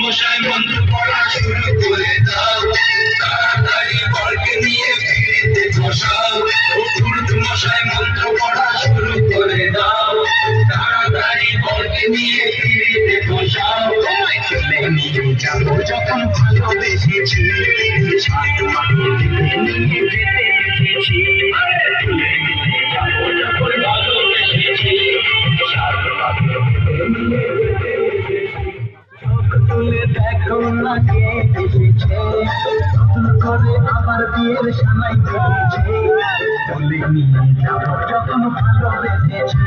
মশাই মন্ত্র পড়া শুরু করে দাও, তাড়াতাড়ি বরকে নিয়ে ফিরিতে বসাও। পুরুত মশাই মন্ত্র পড়া শুরু করে দাও, তাড়াতাড়ি বরকে নিয়ে ফিরিতে বসাও। তোমায় চলে নিয়ে যাবো যখন ভালোবেসেছি, সাত মাকে নিয়ে যেতে দেখেছি। তুলে নিয়ে যাবো যখন ভালোবেসেছি, সাত মাকে নিয়ে যেতে দেখেছি। চোখ তুলে দেখো না কে এসেছে, নতুন করে আমার বিয়ের সানাই বেঁধেছে। তুলে নিয়ে যাবো যখন ভালোবেসেছি,